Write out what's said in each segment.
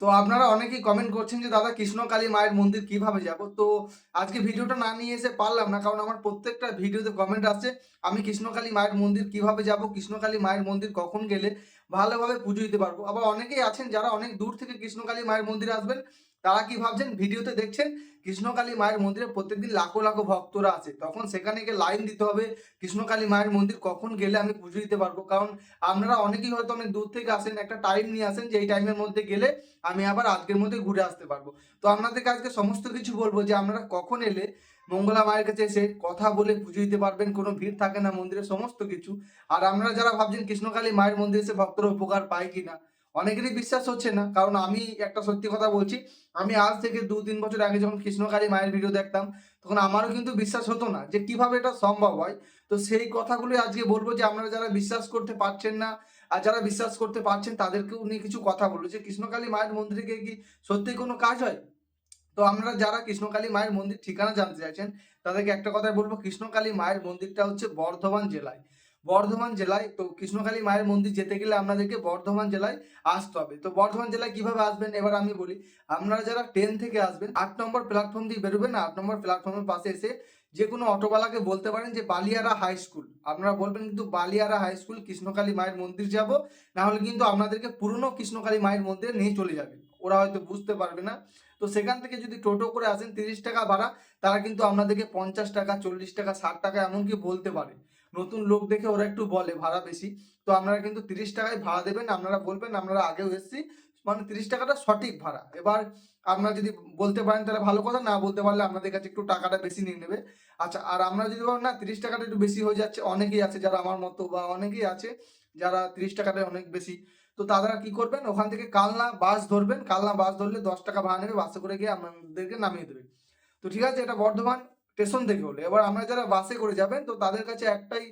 তো আপনারা অনেকেই কমেন্ট করছেন যে দাদা কৃষ্ণকালী মায়ের মন্দির কিভাবে যাব? তো আজকে ভিডিওটা না নিয়ে এসে পারলাম না। কারণ আমার প্রত্যেকটা ভিডিওতে কমেন্ট আসছে আমি কৃষ্ণকালী মায়ের মন্দির কিভাবে যাব? কৃষ্ণকালী মায়ের মন্দির কখন গেলে ভালোভাবে পুজো দিতে পারবো? আবার অনেকেই আছেন যারা অনেক দূর থেকে কৃষ্ণকালী মায়ের মন্দিরে আসবেন। তারা কি ভাবছেন ভিডিওতে দেখছেন কৃষ্ণকালী মায়ের মন্দিরে প্রত্যেকদিন লাখো, লাখো ভক্তরা আছে। তখন সেখানে গিয়ে লাইন দিতে হবে। কৃষ্ণকালী মায়ের মন্দির কখন গেলে আমি পুজো দিতে পারবো? কারণ আপনারা অনেকেই হয়তো অনেক দূর থেকে আসেন, একটা টাইম নিয়ে আসেন যে এই টাইমের মধ্যে গেলে আমি আবার আজকের মধ্যে ঘুরে আসতে পারবো। তো আপনাদেরকে আজকে সমস্ত কিছু বলবো যে আপনারা কখন এলে মঙ্গলা মায়ের কাছে এসে কথা বলে পুজো দিতে পারবেন, কোনো ভিড় থাকে না মন্দিরে সমস্ত কিছু। আর আপনারা যারা ভাবছেন কৃষ্ণকালী মায়ের মন্দিরে এসে ভক্তরা উপকার পায় কিনা, অনেকেরই বিশ্বাস হচ্ছে না। কারণ আমি একটা সত্যি কথা বলছি, আমি আজ থেকে ২-৩ বছর আগে যখন কৃষ্ণকালী মায়ের ভিডিও দেখতাম, তখন আমারও কিন্তু বিশ্বাস হতো না যে কিভাবে এটা সম্ভব হয়। তো সেই কথাগুলোই আজকে বলবো যে আপনারা যারা বিশ্বাস করতে পারছেন না, আর যারা বিশ্বাস করতে পারছেন তাদেরকেও নিয়ে কিছু কথা বলবো যে কৃষ্ণকালী মায়ের মন্দিরে গিয়ে কি সত্যিই কোনো কাজ হয়? তো আপনারা যারা কৃষ্ণকালী মায়ের মন্দির ঠিকানা জানতে চাইছেন, তাদেরকে একটা কথাই বলবো, কৃষ্ণকালী মায়ের মন্দিরটা হচ্ছে বর্ধমান জেলায়। বর্ধমান জেলায় তো কৃষ্ণকালী মায়ের মন্দির যেতে গেলে আপনাদেরকে বর্ধমান জেলায় আসতে হবে। তো বর্ধমান জেলায় কিভাবে আসবেন এবার আমি বলি। আপনারা যারা ট্রেন থেকে আসবেন ৮ নম্বর প্ল্যাটফর্ম দিয়ে বেরোবেন, ৮ নম্বর প্ল্যাটফর্মের পাশে এসে যেকোনো অটোওয়ালাকে বলতে পারেন যে বালিয়াড়া হাই স্কুল। আপনারা বলবেন কিন্তু বালিয়াড়া হাই স্কুল কৃষ্ণকালী মায়ের মন্দির যাবো। না হলে কিন্তু আপনাদেরকে পুরনো কৃষ্ণকালী মায়ের মন্দিরে নিয়ে চলে যাবে। ওরা হয়তো বুঝতে পারবে না। তো সেখান থেকে যদি টোটো করে আসেন ৩০ টাকা ভাড়া, তারা কিন্তু আপনাদেরকে ৫০ টাকা, ৪০ টাকা, ৬০ টাকা এমনকি বলতে পারে। নতুন লোক দেখে ওরা একটু বলে ভাড়া বেশি। তো আপনারা কিন্তু ৩০ টাকায় ভাড়া দেবেন। আপনারা বলবেন আপনারা আগেও এসেছি। মানে ৩০ টাকাটা সঠিক ভাড়া। এবার আপনারা যদি বলতে পারেন তাহলে ভালো কথা, না বলতে পারলে আপনাদের কাছে একটু টাকাটা বেশি নিয়ে নেবে। আচ্ছা, আর আমরা যদি বলেন না ৩০ টাকাটা একটু বেশি হয়ে যাচ্ছে, অনেকেই আছে যারা আমার মতো বা অনেকেই আছে যারা ৩০ টাকাটাই অনেক বেশি। তো তারা কি করবেন, ওখান থেকে কালনা বাস ধরবেন। কালনা বাস ধরলে ১০ টাকা ভাড়া নেবে, বাসে করে গিয়ে আপনাদেরকে নামিয়ে দেবে। তো ঠিক আছে, এটা বর্ধমান স্টেশন থেকে হলো। এবার আমরা যারা বাসে করে যাবেন তো তাদের কাছে একটাই,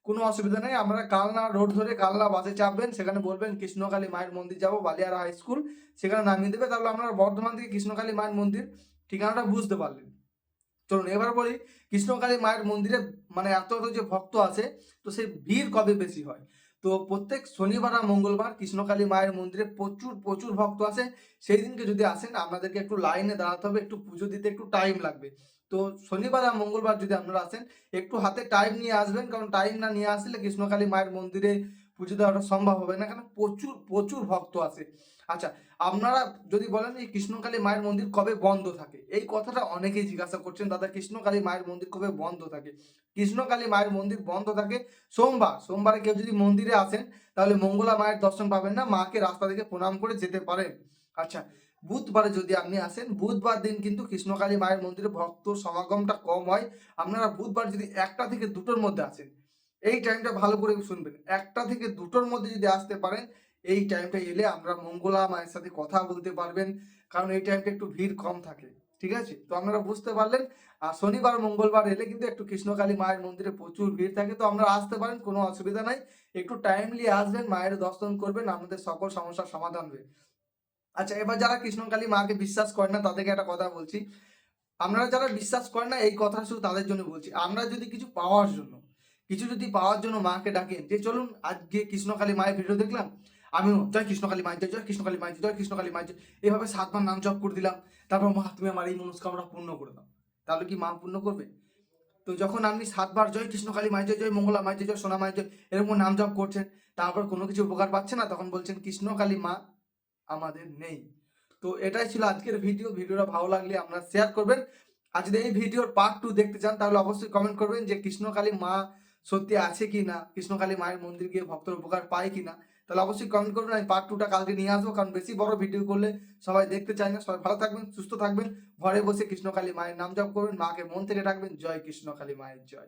কোনো অসুবিধা নেই। আমরা কালনা রোড ধরে কালনা বাসে চাপবেন, সেখানে বলবেন কৃষ্ণকালী মায়ের মন্দির যাবো, বালিয়াড়া হাই স্কুল, সেখানে নামিয়ে দেবে। তাহলে আপনারা বর্ধমান থেকে কৃষ্ণকালী মায়ের মন্দির ঠিকানাটা বুঝতে পারলেন। চলুন এবার বলি কৃষ্ণকালী মায়ের মন্দিরে মানে এত এত যে ভক্ত আছে, তো সেই ভিড় কবে বেশি হয়? তো প্রত্যেক শনিবার আর মঙ্গলবার কৃষ্ণকালী মায়ের মন্দিরে প্রচুর প্রচুর ভক্ত আসে। সেই দিনকে যদি আসেন আপনাদেরকে একটু লাইনে দাঁড়াতে হবে, একটু পুজো দিতে একটু টাইম লাগবে। তো শনিবার আর মঙ্গলবার যদি আপনারা আসেন একটু হাতে টাইম নিয়ে আসবেন, কারণ টাইম না নিয়ে আসলে কৃষ্ণকালী মায়ের মন্দিরে পুজো দেওয়াটা সম্ভব হবে না, কারণ প্রচুর প্রচুর ভক্ত আসে। আচ্ছা, আপনারা যদি বলেন এই কৃষ্ণকালী মায়ের মন্দির কবে বন্ধ থাকে, এই কথাটা অনেকেই জিজ্ঞাসা করছেন দাদা কৃষ্ণকালী মায়ের মন্দির কবে বন্ধ থাকে। কৃষ্ণকালী মায়ের মন্দির বন্ধ থাকে সোমবার। সোমবারে কেউ যদি মন্দিরে আসেন তাহলে মঙ্গলা মায়ের দর্শন পাবেন না, মাকে রাস্তা থেকে প্রণাম করে যেতে পারেন। আচ্ছা, বুধবারে যদি আপনি আসেন, বুধবার দিন কিন্তু কৃষ্ণকালী মায়ের মন্দিরে ভক্ত সমাগমটা কম হয়। আপনারা বুধবার যদি ১টা থেকে ২টোর মধ্যে আসেন, এই টাইমটা ভালো করে শুনবেন, ১টা থেকে ২টোর মধ্যে যদি আসতে পারেন, এই টাইমটা এলে আমরা মঙ্গলা মায়ের সাথে কথা বলতে পারবেন। কারণ এই টাইমটা একটু ভিড় কম থাকে। ঠিক আছে? তো আপনারা বুঝতে পারলেন। আর শনিবার, মঙ্গলবার এলে কিন্তু একটু কৃষ্ণকালী মায়ের মন্দিরে প্রচুর ভিড় থাকে। তো আপনারা আসতে পারেন, কোনো অসুবিধা নাই। একটু টাইমলি আসবেন, মায়ের দর্শন করবেন, আপনাদের সকল সমস্যার সমাধান হবে। আচ্ছা, এবার যারা কৃষ্ণকালী মাকে বিশ্বাস করেন না তাদেরকে একটা কথা বলছি। আপনারা যারা বিশ্বাস করেন না এই কথা শুধু তাদের জন্য বলছি। আমরা যদি কিছু পাওয়ার জন্য, কিছু যদি পাওয়ার জন্য মাকে ডাকেন যে চলুন আজকে কৃষ্ণকালী মায়ের ভিডিও দেখলাম, আমিও জয় কৃষ্ণকালী মায়ের জয়, জয় কৃষ্ণকালী মায়ের জয়, জয় কৃষ্ণকালী মায়ের জয়। এভাবে ৭ বার নাম জপ করে দিলাম। তারপর মা তুমি আমার এই মনস্কামনা পূর্ণ করে দাও। তাহলে কি মা পূর্ণ করবে? তো যখন আপনি ৭ বার জয় কৃষ্ণকালী মায়ের জয়, জয় মঙ্গলা মায়ের জয়, জয় সোনা মায়ের জয় এরকম নাম জপ করছেন, তারপর কোনো কিছু উপকার পাচ্ছে না, তখন বলছেন কৃষ্ণকালী মা আমাদের নেই। তো এটাই ছিল আজকের ভিডিও। ভিডিওটা ভালো লাগলে আপনারা শেয়ার করবেন। আর যদি এই ভিডিওর পার্ট 2 দেখতে চান তাহলে অবশ্যই কমেন্ট করবেন যে কৃষ্ণকালী মা সত্যি আছে কিনা, কৃষ্ণকালী মায়ের মন্দির গিয়ে ভক্তরা উপকার পায় কিনা। তাহলে অবশ্যই কমেন্ট করবেন, আমি পার্ট 2 টা কালকে নিয়ে আসবো। কারণ বেশি বড় ভিডিও করলে সবাই দেখতে চায় না। সবাই ভালো থাকবেন, সুস্থ থাকবেন। ঘরে বসে কৃষ্ণকালী মায়ের নাম জপ করবেন, মাকে মন থেকে ডাকবেন। জয় কৃষ্ণকালী মায়ের জয়।